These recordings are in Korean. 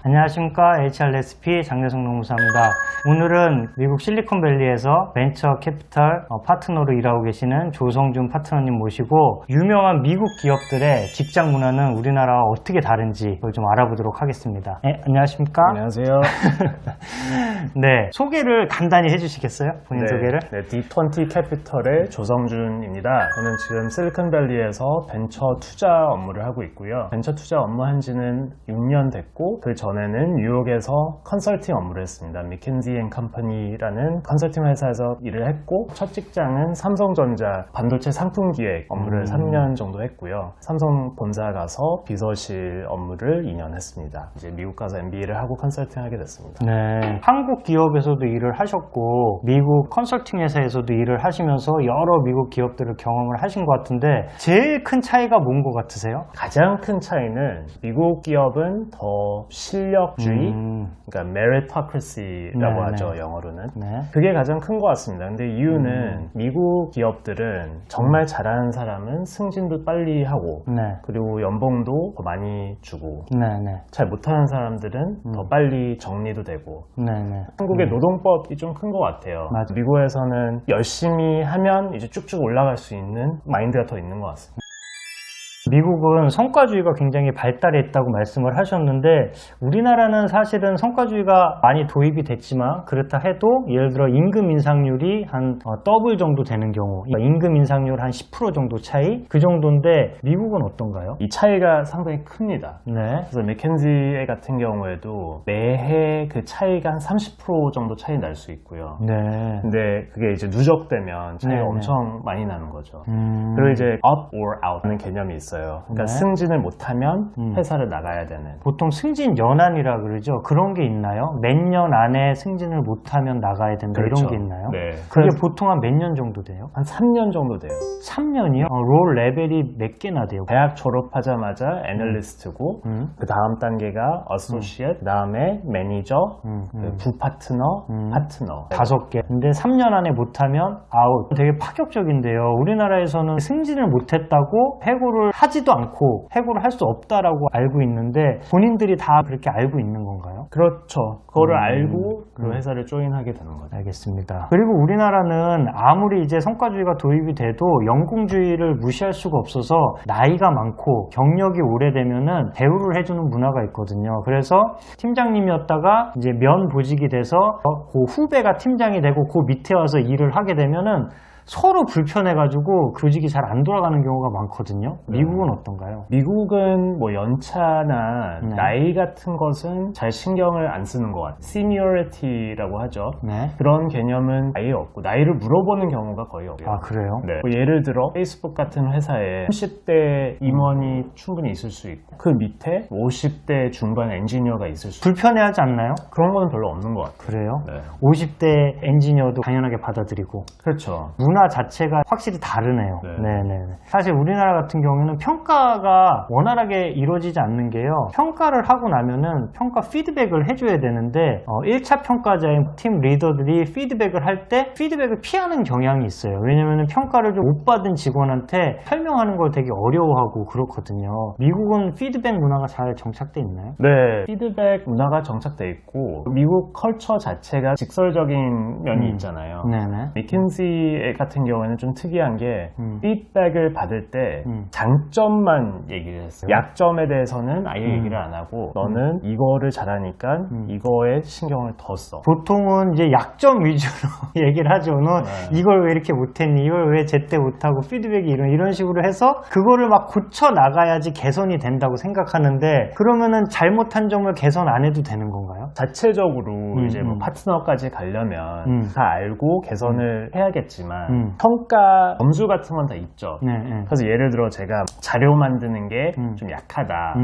안녕하십니까. HRSP 장대성 노무사입니다. 오늘은 미국 실리콘밸리에서 벤처 캐피털 파트너로 일하고 계시는 조성준 파트너님 모시고 유명한 미국 기업들의 직장 문화는 우리나라와 어떻게 다른지 그걸 좀 알아보도록 하겠습니다. 네, 안녕하십니까. 안녕하세요. 네, 소개를 간단히 해주시겠어요? 본인 소개를? 네, D20 캐피털의 조성준입니다. 저는 지금 실리콘밸리에서 벤처 투자 업무를 하고 있고요. 벤처 투자 업무한 지는 6년 됐고 그 전에는 뉴욕에서 컨설팅 업무를 했습니다. 미켄지 앤 컴퍼니라는 컨설팅 회사에서 일을 했고 첫 직장은 삼성전자 반도체 상품 기획 업무를 3년 정도 했고요. 삼성 본사 가서 비서실 업무를 2년 했습니다. 이제 미국 가서 MBA를 하고 컨설팅 하게 됐습니다. 네, 한국 기업에서도 일을 하셨고 미국 컨설팅 회사에서도 일을 하시면서 여러 미국 기업들을 경험을 하신 것 같은데 제일 큰 차이가 뭔 것 같으세요? 가장 큰 차이는 미국 기업은 더 실력주의, 그러니까 meritocracy라고 하죠, 영어로는. 네. 그게 가장 큰 것 같습니다. 근데 이유는 미국 기업들은 정말 잘하는 사람은 승진도 빨리 하고 네. 그리고 연봉도 더 많이 주고 네네. 잘 못하는 사람들은 더 빨리 정리도 되고 네네. 한국의 노동법이 좀 큰 것 같아요. 맞아. 미국에서는 열심히 하면 이제 쭉쭉 올라갈 수 있는 마인드가 더 있는 것 같습니다. 미국은 성과주의가 굉장히 발달해 있다고 말씀을 하셨는데 우리나라는 사실은 성과주의가 많이 도입이 됐지만 그렇다 해도 예를 들어 임금 인상률이 한 더블 정도 되는 경우 임금 인상률 한 10% 정도 차이 그 정도인데 미국은 어떤가요? 이 차이가 상당히 큽니다. 네. 그래서 맥켄지 같은 경우에도 매해 그 차이가 한 30% 정도 차이 날 수 있고요. 네. 근데 그게 이제 누적되면 차이가 네, 엄청 많이 나는 거죠. 음. 그리고 이제 up or out 하는 개념이 있어요. 그러니까 네. 승진을 못하면 회사를 나가야 되는. 보통 승진 연한이라 그러죠. 그런 게 있나요? 몇 년 안에 승진을 못하면 나가야 된다 그렇죠. 이런 게 있나요? 네. 그게 그래서 보통 한 몇 년 정도 돼요? 한 3년 정도 돼요. 3년이요? 롤 레벨이 몇 개나 돼요? 대학 졸업하자마자 애널리스트고 그 다음 단계가 어소시에이트, 그 다음에 매니저, 그 부파트너, 파트너 5개. 근데 3년 안에 못하면 아웃. 되게 파격적인데요. 우리나라에서는 승진을 못했다고 해고를 하지도 않고 해고를 할 수 없다라고 알고 있는데 본인들이 다 그렇게 알고 있는 건가요? 그렇죠. 그거를 알고 그 회사를 조인하게 되는 거죠. 알겠습니다. 그리고 우리나라는 아무리 이제 성과주의가 도입이 돼도 연공주의를 무시할 수가 없어서 나이가 많고 경력이 오래되면은 대우를 해주는 문화가 있거든요. 그래서 팀장님이었다가 이제 면보직이 돼서 그 후배가 팀장이 되고 그 밑에 와서 일을 하게 되면은 서로 불편해가지고 교직이 잘 안 돌아가는 경우가 많거든요. 미국은 어떤가요? 미국은 뭐 연차나 네. 나이 같은 것은 잘 신경을 안 쓰는 것 같아요. Seniority라고 하죠. 네. 그런 개념은 아예 없고 나이를 물어보는 경우가 거의 없어요. 아, 그래요? 네. 뭐 예를 들어 페이스북 같은 회사에 30대 임원이 충분히 있을 수 있고 그 밑에 50대 중반 엔지니어가 있을 수 있고 불편해하지 않나요? 그런 거는 별로 없는 것 같아요. 그래요? 네. 50대 엔지니어도 당연하게 받아들이고 그렇죠. 문화 자체가 확실히 다르네요. 네. 네네. 사실 우리나라 같은 경우에는 평가가 원활하게 이루어지지 않는 게요. 평가를 하고 나면은 평가 피드백을 해줘야 되는데 1차 평가자인 팀 리더들이 피드백을 할 때 피드백을 피하는 경향이 있어요. 왜냐면은 평가를 좀 못 받은 직원한테 설명하는 걸 되게 어려워하고 그렇거든요. 미국은 피드백 문화가 잘 정착돼 있나요? 네, 피드백 문화가 정착돼 있고 미국 컬처 자체가 직설적인 면이 있잖아요. 네네. 미켄지 같은 경우에는 좀 특이한 게 피드백을 받을 때 장점만 얘기를 했어요. 약점에 대해서는 아예 얘기를 안 하고 너는 이거를 잘하니까 이거에 신경을 더 써. 보통은 이제 약점 위주로 얘기를 하죠. 너 이걸 왜 이렇게 못했니? 이걸 왜 제때 못하고 피드백이 이런 식으로 해서 그거를 막 고쳐 나가야지 개선이 된다고 생각하는데 그러면은 잘못한 점을 개선 안 해도 되는 건가요? 자체적으로 이제 뭐 파트너까지 가려면 다 알고 개선을 해야겠지만 평가 점수 같은 건 다 있죠. 네, 네. 그래서 예를 들어 제가 자료 만드는 게 좀 약하다.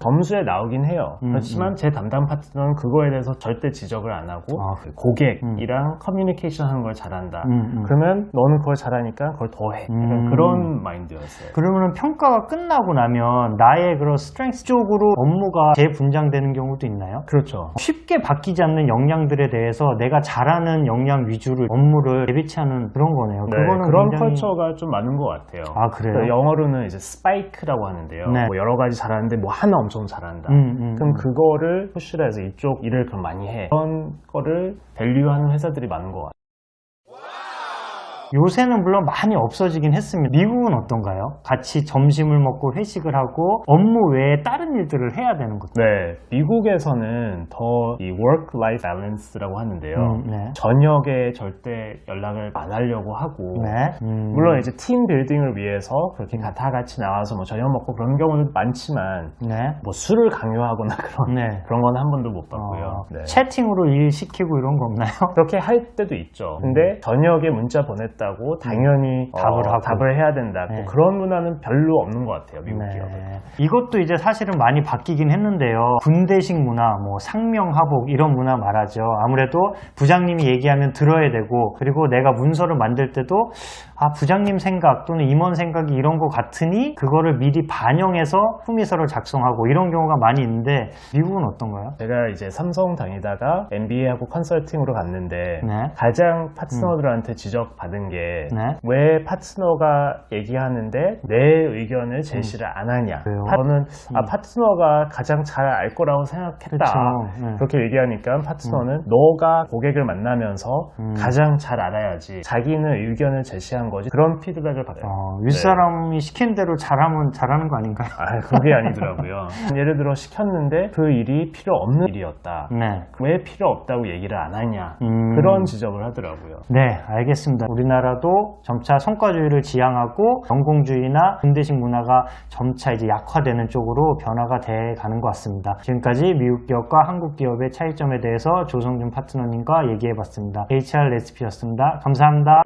점수에 나오긴 해요. 그렇지만 제 담당 파트너는 그거에 대해서 절대 지적을 안 하고 고객이랑 커뮤니케이션 하는 걸 잘한다. 그러면 너는 그걸 잘하니까 그걸 더 해. 약간 그런 마인드였어요. 그러면은 평가가 끝나고 나면 나의 그런 스트렝스 쪽으로 업무가 재분장되는 경우도 있나요? 그렇죠. 쉽게 바뀌지 않는 역량들에 대해서 내가 잘하는 역량 위주로 업무를 대비치하는 그런 거네요. 네, 그거는 그런 굉장히... 컬처가 좀 많은 것 같아요. 아, 그래요? 영어로는 이제 스파이크라고 하는데요. 네. 뭐 여러 가지 잘하는데 뭐 하나 엄청 잘한다. 그럼 그거를 푸시를 해서 이쪽 일을 그럼 많이 해. 그런 거를 밸류하는 회사들이 많은 것 같아요. 요새는 물론 많이 없어지긴 했습니다. 미국은 어떤가요? 같이 점심을 먹고 회식을 하고 업무 외에 다른 일들을 해야 되는 거죠. 네, 미국에서는 더 이 work-life balance라고 하는데요. 네. 저녁에 절대 연락을 안 하려고 하고 네. 물론 이제 팀 빌딩을 위해서 그렇게 다 같이 나와서 뭐 저녁 먹고 그런 경우는 많지만 네. 뭐 술을 강요하거나 네. 그런 건 한 번도 못 봤고요. 네. 채팅으로 일 시키고 이런 거 없나요? 그렇게 할 때도 있죠. 근데 저녁에 문자 보냈다고 당연히 답을 해야 된다고 네. 그런 문화는 별로 없는 것 같아요. 미국 네. 기업은. 이것도 이제 사실은 많이 바뀌긴 했는데요. 군대식 문화, 뭐 상명하복 이런 문화 말하죠. 아무래도 부장님이 얘기하면 들어야 되고, 그리고 내가 문서를 만들 때도 부장님 생각 또는 임원 생각이 이런 거 같으니 그거를 미리 반영해서 품위서를 작성하고 이런 경우가 많이 있는데 미국은 어떤가요? 제가 이제 삼성 다니다가 MBA하고 컨설팅으로 갔는데 네. 가장 파트너들한테 지적받은 게 네. 왜 파트너가 얘기하는데 내 의견을 제시를 안 하냐. 그래요? 저는 파트너가 가장 잘 알 거라고 생각했다. 그렇죠. 네. 그렇게 얘기하니까 파트너는 너가 고객을 만나면서 가장 잘 알아야지 자기는 의견을 제시한 거지. 그런 피드백을 받아요. 윗사람이 시킨 대로 잘하면 잘하는 거 아닌가요? 그게 아니더라고요. 예를 들어 시켰는데 그 일이 필요 없는 일이었다. 네. 왜 필요 없다고 얘기를 안 하냐. 그런 지적을 하더라고요. 네, 알겠습니다. 우리나라도 점차 성과주의를 지향하고 연공주의나 군대식 문화가 점차 이제 약화되는 쪽으로 변화가 돼 가는 것 같습니다. 지금까지 미국 기업과 한국 기업의 차이점에 대해서 조성준 파트너님과 얘기해 봤습니다. HR 레시피였습니다. 감사합니다.